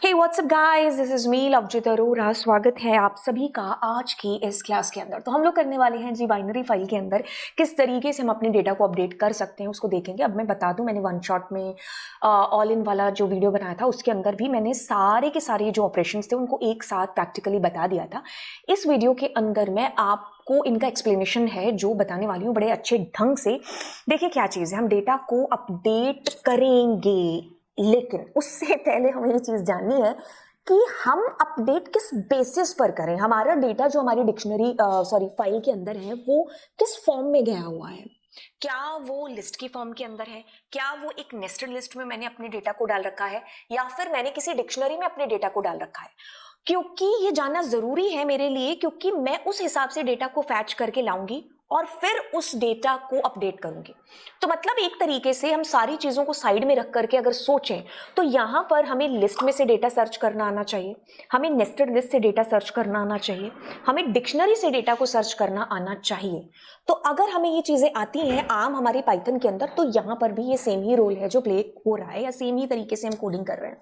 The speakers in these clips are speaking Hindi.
Hey what's up guys, this is me Lovejeet Arora. स्वागत है आप सभी का आज की इस क्लास के अंदर। तो हम लोग करने वाले हैं जी बाइनरी फाइल के अंदर किस तरीके से हम अपने डेटा को अपडेट कर सकते हैं उसको देखेंगे। अब मैं बता दूं, मैंने वन शॉट में ऑल इन वाला जो वीडियो बनाया था उसके अंदर भी मैंने सारे के सारे जो ऑपरेशंस थे उनको एक साथ प्रैक्टिकली बता दिया था। इस वीडियो के अंदर मैं आपको इनका एक्सप्लेनेशन है जो बताने वाली हूँ बड़े अच्छे ढंग से। देखिए क्या चीज़ है, हम डेटा को अपडेट करेंगे लेकिन उससे पहले हमें ये चीज जाननी है कि हम अपडेट किस बेसिस पर करें। हमारा डेटा जो हमारी डिक्शनरी फाइल के अंदर है वो किस फॉर्म में गया हुआ है। क्या वो लिस्ट की फॉर्म के अंदर है, क्या वो एक नेस्टेड लिस्ट में मैंने अपने डेटा को डाल रखा है, या फिर मैंने किसी डिक्शनरी में अपने डेटा को डाल रखा है। क्योंकि ये जानना जरूरी है मेरे लिए, क्योंकि मैं उस हिसाब से डेटा को फैच करके लाऊंगी और फिर उस डेटा को अपडेट करूंगी। तो मतलब एक तरीके से हम सारी चीजों को साइड में रख करके अगर सोचें तो यहां पर हमें लिस्ट में से डेटा सर्च करना आना चाहिए, हमें नेस्टेड लिस्ट से डेटा सर्च करना आना चाहिए, हमें डिक्शनरी से डेटा को सर्च करना आना चाहिए। तो अगर हमें ये चीजें आती हैं आम हमारे पाइथन के अंदर, तो यहां पर भी ये सेम ही रोल है जो प्ले हो रहा है, या सेम ही तरीके से हम कोडिंग कर रहे हैं।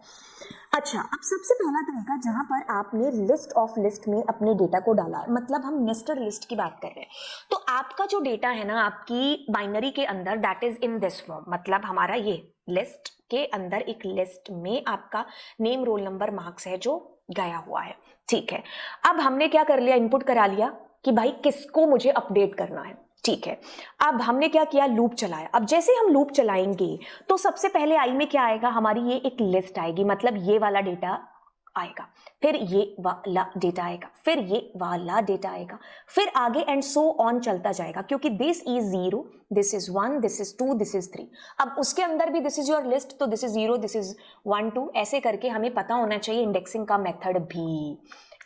अच्छा, अब सबसे पहला तरीका जहां पर आपने लिस्ट ऑफ लिस्ट में अपने डेटा को डाला, मतलब हम नेस्टेड लिस्ट की बात कर रहे हैं। तो आपका जो डेटा है ना आपकी बाइनरी के अंदर, that is in this form, मतलब हमारा ये लिस्ट के अंदर एक लिस्ट में आपका नेम, रोल नंबर, मार्क्स है जो गया हुआ है। ठीक है, अब हमने क्या कर लिया, इनपुट करा लिया कि भाई किसको मुझे अपडेट करना है। ठीक है, अब हमने क्या किया, लूप चलाया। अब जैसे हम लूप चलाएंगे तो सबसे पहले आई में क्या आएगा, हमारी ये एक लिस्ट आएगी, मतलब ये वाला डेटा आएगा, फिर ये वाला डेटा आएगा, फिर ये वाला डेटा आएगा, फिर आगे एंड सो ऑन चलता जाएगा, क्योंकि this is 0, this is 1, this is 2, this is 3। अब उसके अंदर भी दिस इज योर लिस्ट, तो दिस इज 0, दिस इज 1, 2, ऐसे करके हमें पता होना चाहिए इंडेक्सिंग का मेथड भी।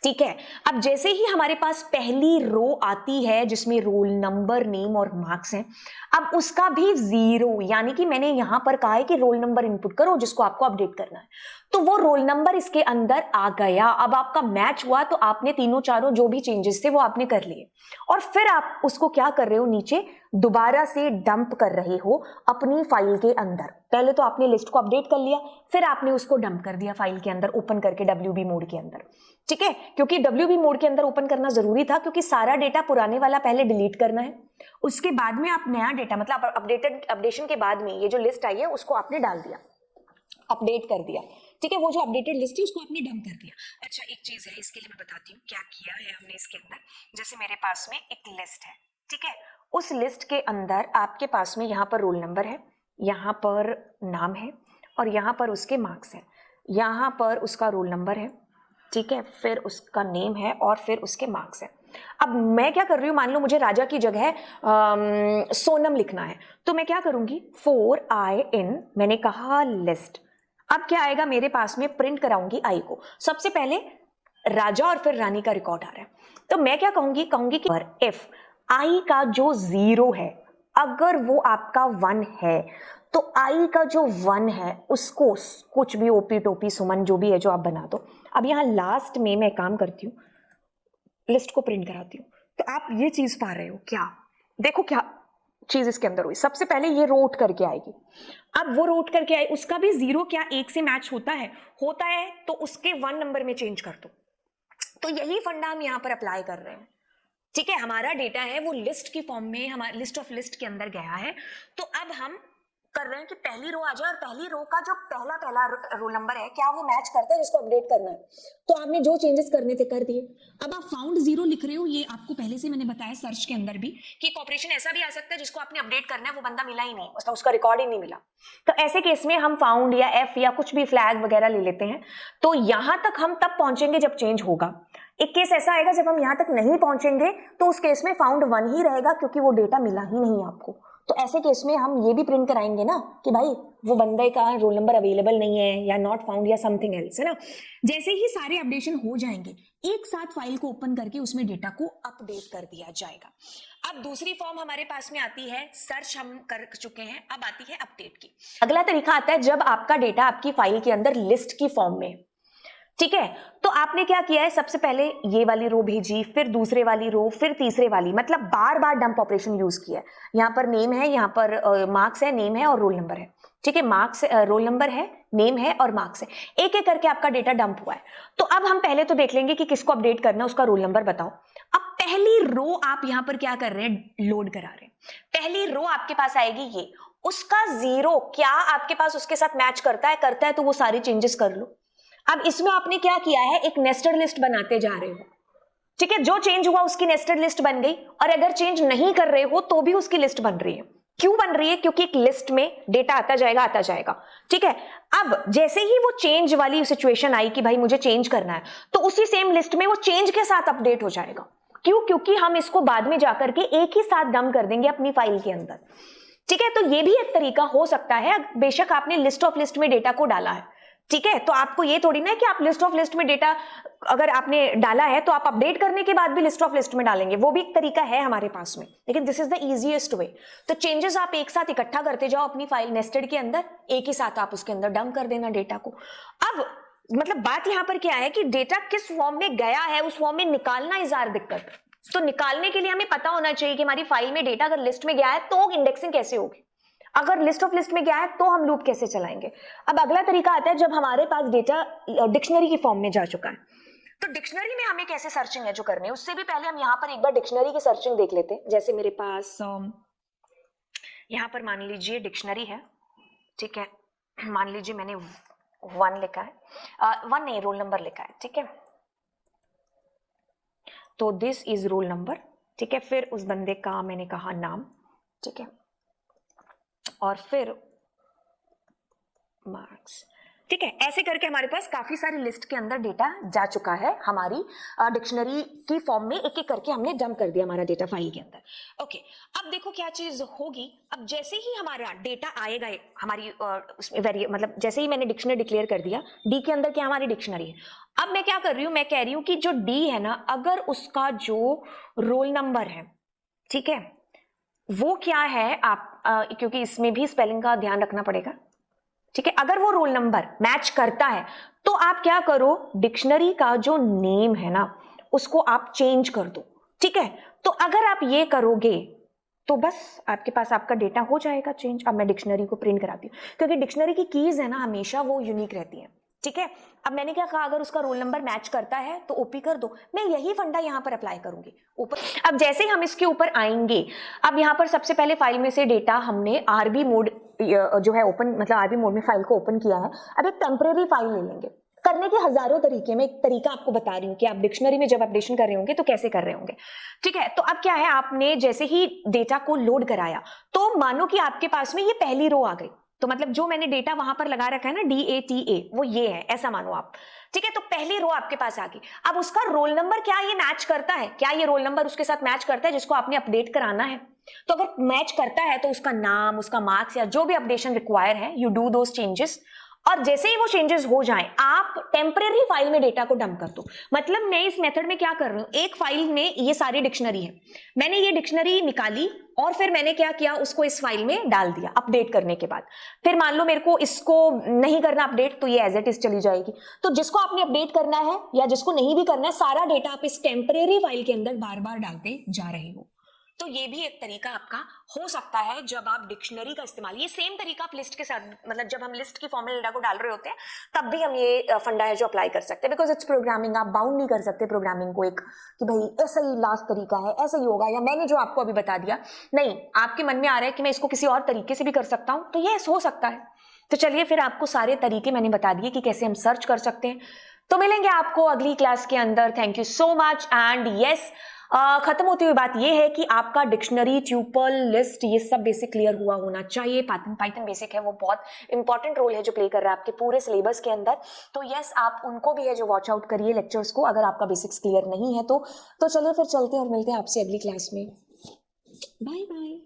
ठीक है, अब जैसे ही हमारे पास पहली रो आती है जिसमें रोल नंबर, नेम और मार्क्स हैं, अब उसका भी 0, यानी कि मैंने यहां पर कहा है कि रोल नंबर इनपुट करो जिसको आपको अपडेट करना है, तो वो रोल नंबर इसके अंदर आ गया। अब आपका मैच हुआ तो आपने तीनों चारों जो भी चेंजेस थे वो आपने कर लिए, और फिर आप उसको क्या कर रहे हो, नीचे दोबारा से डंप कर रहे हो अपनी फाइल के अंदर। पहले तो आपने लिस्ट को अपडेट कर लिया, फिर आपने उसको डंप कर दिया फाइल के अंदर, ओपन करके WB मोड के अंदर। ठीक है, क्योंकि WB मोड के अंदर ओपन करना जरूरी था, क्योंकि सारा डेटा पुराने वाला पहले डिलीट करना है, उसके बाद में आप नया डेटा, मतलब अपडेशन के बाद में ये जो लिस्ट आई है उसको आपने डाल दिया, अपडेट कर दिया। ठीक है, वो जो अपडेटेड लिस्ट है उसको आपने डंप कर दिया। अच्छा, एक चीज है इसके लिए मैं बताती हूँ क्या किया है हमने इसके अंदर। जैसे मेरे पास में एक लिस्ट है, ठीक है, उस लिस्ट के अंदर आपके पास में यहाँ पर रोल नंबर है, यहाँ पर नाम है, और यहाँ पर उसके मार्क्स है, यहाँ पर उसका रोल नंबर है, ठीक है, फिर उसका नेम है और फिर उसके मार्क्स है। अब मैं क्या कर रही हूँ, मान लो मुझे राजा की जगह सोनम लिखना है, तो मैं क्या करूंगी, 4IN, मैंने कहा लिस्ट। अब क्या आएगा मेरे पास में, प्रिंट कराऊंगी आई को। सबसे पहले राजा और फिर रानी का रिकॉर्ड आ रहा है, तो मैं क्या कहूंगी कि इफ आई का जो 0 है अगर वो आपका 1 है, तो आई का जो 1 है उसको कुछ भी ओपी टोपी सुमन जो भी है जो आप बना दो। अब यहाँ लास्ट में मैं काम करती हूँ, लिस्ट को प्रिंट कराती हूँ, तो आप ये चीज पा रहे हो क्या, देखो क्या चीज इसके अंदर हुई। सबसे पहले ये रो उठ करके आएगी, अब वो रो उठ करके आई, उसका भी 0 क्या 1 से मैच होता है, तो उसके 1 नंबर में चेंज कर दो। तो यही फंडा हम यहाँ पर अप्लाई कर रहे हैं। ठीक है, हमारा डेटा है वो लिस्ट की फॉर्म में, हमारा लिस्ट ऑफ लिस्ट के अंदर गया है, तो अब हम कर रहे हैं कि पहली रो आ जाए, और पहली रो का जो पहला रोल नंबर है क्या वो मैच करता है जिसको अपडेट करना है। तो आपने जो चेंजेस करने थे कर दिए। अब आप फाउंड 0 लिख रहे हो, ये आपको पहले से मैंने बताया सर्च के अंदर भी कि एक ऑपरेशन ऐसा भी आ सकता है जिसको आपने अपडेट करना है, वो बंदा मिला ही नहीं, उसका रिकॉर्ड ही नहीं मिला। तो ऐसे केस में हम फाउंड या F या कुछ भी फ्लैग वगैरह ले लेते हैं। तो यहां तक हम तब पहुंचेंगे जब चेंज होगा। एक केस ऐसा आएगा जब हम यहां तक नहीं पहुंचेंगे, तो उस केस में फाउंड 1 ही रहेगा, क्योंकि वो डेटा मिला ही नहीं आपको। तो ऐसे केस में हम ये भी प्रिंट कराएंगे ना कि भाई वो बंदे का रोल नंबर अवेलेबल नहीं है, या नॉट फाउंड, या समथिंग एल्स, है ना। जैसे ही सारे अपडेशन हो जाएंगे, एक साथ फाइल को ओपन करके उसमें डेटा को अपडेट कर दिया जाएगा। अब दूसरी फॉर्म हमारे पास में आती है, सर्च हम कर चुके हैं, अब आती है अपडेट की। अगला तरीका आता है जब आपका डेटा आपकी फाइल के अंदर लिस्ट की फॉर्म में। ठीक है, तो आपने क्या किया है, सबसे पहले ये वाली रो भेजी, फिर दूसरे वाली रो, फिर तीसरे वाली, मतलब बार बार डंप ऑपरेशन यूज किया है। यहाँ पर नेम है, यहाँ पर मार्क्स है, नेम है और रोल नंबर है। ठीक है, मार्क्स रोल नंबर है, नेम है और मार्क्स है। एक एक करके आपका डेटा डंप हुआ है। तो अब हम पहले तो देख लेंगे कि किसको अपडेट करना है, उसका रोल नंबर बताओ। अब पहली रो आप यहां पर क्या कर रहे हैं, लोड करा रहे हैं। पहली रो आपके पास आएगी ये, उसका 0 क्या आपके पास उसके साथ मैच करता है तो वो सारी चेंजेस कर लो। अब इसमें आपने क्या किया है, एक नेस्टेड लिस्ट बनाते जा रहे हो, ठीक है। जो चेंज हुआ उसकी नेस्टेड लिस्ट बन गई, और अगर चेंज नहीं कर रहे हो तो भी उसकी लिस्ट बन रही है। क्यों बन रही है, क्योंकि एक लिस्ट में डेटा आता जाएगा, ठीक है। अब जैसे ही वो चेंज वाली सिचुएशन आई कि भाई मुझे चेंज करना है, तो उसी सेम लिस्ट में वो चेंज के साथ अपडेट हो जाएगा। क्यों, क्योंकि हम इसको बाद में जाकर के एक ही साथ डंप कर देंगे अपनी फाइल के अंदर, ठीक है। तो ये भी एक तरीका हो सकता है, बेशक आपने लिस्ट ऑफ लिस्ट में डेटा को डाला है, ठीक है। तो आपको ये थोड़ी ना है कि आप लिस्ट ऑफ लिस्ट में डेटा अगर आपने डाला है तो आप अपडेट करने के बाद भी लिस्ट ऑफ लिस्ट में डालेंगे, वो भी एक तरीका है हमारे पास में, लेकिन this is the easiest way. तो चेंजेस आप एक साथ इकट्ठा करते जाओ अपनी फाइल नेस्टेड के अंदर, एक ही साथ आप उसके अंदर डंप कर देना डेटा को। अब मतलब बात यहां पर क्या है कि डेटा किस फॉर्म में गया है, उस फॉर्म में निकालना इस जार दिक्कत। तो निकालने के लिए हमें पता होना चाहिए कि हमारी फाइल में डेटा अगर लिस्ट में गया है तो इंडेक्सिंग कैसे होगी, अगर लिस्ट ऑफ लिस्ट में गया है तो हम लूप कैसे चलाएंगे। अब अगला तरीका आता है जब हमारे पास डेटा डिक्शनरी की फॉर्म में जा चुका है, तो डिक्शनरी में हमें कैसे सर्चिंग है जो करनी है, उससे भी पहले हम यहाँ पर एक बार डिक्शनरी की सर्चिंग देख लेते हैं। जैसे मेरे पास यहाँ पर मान लीजिए डिक्शनरी है, ठीक है। मान लीजिए मैंने 1 लिखा है, 1 नहीं, रोल नंबर लिखा है, ठीक है। तो दिस इज रोल नंबर, ठीक है। फिर उस बंदे का मैंने कहा नाम, ठीक है, और फिर मार्क्स, ठीक है। ऐसे करके हमारे पास काफी सारी लिस्ट के अंदर डेटा जा चुका है हमारी डिक्शनरी की फॉर्म में, एक एक करके हमने डंप कर दिया हमारा डेटा फाइल के अंदर। ओके, अब देखो क्या चीज होगी। अब जैसे ही हमारा डेटा आएगा हमारी उसमें मतलब जैसे ही मैंने डिक्शनरी डिक्लेयर कर दिया, डी के अंदर क्या हमारी डिक्शनरी है। अब मैं क्या कर रही हूँ, मैं कह रही हूँ कि जो डी है ना, अगर उसका जो रोल नंबर है, ठीक है, वो क्या है आप क्योंकि इसमें भी स्पेलिंग का ध्यान रखना पड़ेगा, ठीक है। अगर वो रोल नंबर मैच करता है तो आप क्या करो, डिक्शनरी का जो नेम है ना उसको आप चेंज कर दो, ठीक है। तो अगर आप ये करोगे तो बस आपके पास आपका डेटा हो जाएगा चेंज। अब मैं डिक्शनरी को प्रिंट कराती हूँ, क्योंकि डिक्शनरी की कीज है ना हमेशा वो यूनिक रहती है, ठीक है। अब मैंने क्या कहा, अगर उसका रोल नंबर मैच करता है तो ओपी कर दो। मैं यही फंडा यहां पर अप्लाई करूंगी ऊपर। अब जैसे हम इसके ऊपर आएंगे, अब यहां पर सबसे पहले फाइल में से डेटा हमने आरबी मोड जो है ओपन, मतलब आरबी मोड में फाइल को ओपन किया है। अब एक टेम्परेरी फाइल ले लेंगे, करने के हजारों तरीके में एक तरीका आपको बता रही हूँ कि आप डिक्शनरी में जब अपडेशन कर रहे होंगे तो कैसे कर रहे होंगे, ठीक है। तो अब क्या है, आपने जैसे ही डेटा को लोड कराया तो मानो कि आपके पास में ये पहली रो आ गई, तो मतलब जो मैंने डेटा वहां पर लगा रखा है ना DATA, वो ये है, ऐसा मानो आप, ठीक है। तो पहली रो आपके पास आ गई। अब उसका रोल नंबर क्या ये मैच करता है, क्या ये रोल नंबर उसके साथ मैच करता है जिसको आपने अपडेट कराना है। तो अगर मैच करता है तो उसका नाम, उसका मार्क्स या जो भी अपडेशन रिक्वायर है, यू डू दोस चेंजेस। और जैसे ही वो चेंजेस हो जाएं, आप टेम्परेरी फाइल में डेटा को डंप कर दो। मतलब मैं इस मेथड में क्या कर रही हूं, एक फाइल में ये सारी डिक्शनरी है, मैंने ये डिक्शनरी निकाली और फिर मैंने क्या किया, उसको इस फाइल में डाल दिया अपडेट करने के बाद। फिर मान लो मेरे को इसको नहीं करना अपडेट, तो ये एज इट इज चली जाएगी। तो जिसको आपने अपडेट करना है या जिसको नहीं भी करना है, सारा डेटा आप इस टेम्परेरी फाइल के अंदर बार बार डालते जा रहे हो। तो ये भी एक तरीका आपका हो सकता है जब आप डिक्शनरी का इस्तेमाल, ये सेम तरीका आप लिस्ट के साथ, मतलब जब हम लिस्ट की फॉर्म में डेटा को डाल रहे होते हैं तब भी हम ये फंडा है जो अप्लाई कर सकते हैं, बिकॉज इट्स प्रोग्रामिंग। आप बाउंड नहीं कर सकते प्रोग्रामिंग को एक कि भाई ऐसा ही लास्ट तरीका है, ऐसा ही होगा, या मैंने जो आपको अभी बता दिया, नहीं, आपके मन में आ रहा है कि मैं इसको किसी और तरीके से भी कर सकता हूं, तो ये हो सकता है। तो चलिए फिर आपको सारे तरीके मैंने बता दिए कि कैसे हम सर्च कर सकते हैं। तो मिलेंगे आपको अगली क्लास के अंदर। Thank you so much. And yes, खत्म होती हुई बात यह है कि आपका डिक्शनरी, ट्यूपल, लिस्ट, ये सब बेसिक क्लियर हुआ होना चाहिए। पाइथन बेसिक है, वो बहुत इंपॉर्टेंट रोल है जो प्ले कर रहा है आपके पूरे सिलेबस के अंदर। तो यस, आप उनको भी है जो वॉच आउट करिए लेक्चर्स को, अगर आपका बेसिक्स क्लियर नहीं है तो चलिए फिर चलते हैं और मिलते हैं आपसे अगली क्लास में। Bye bye.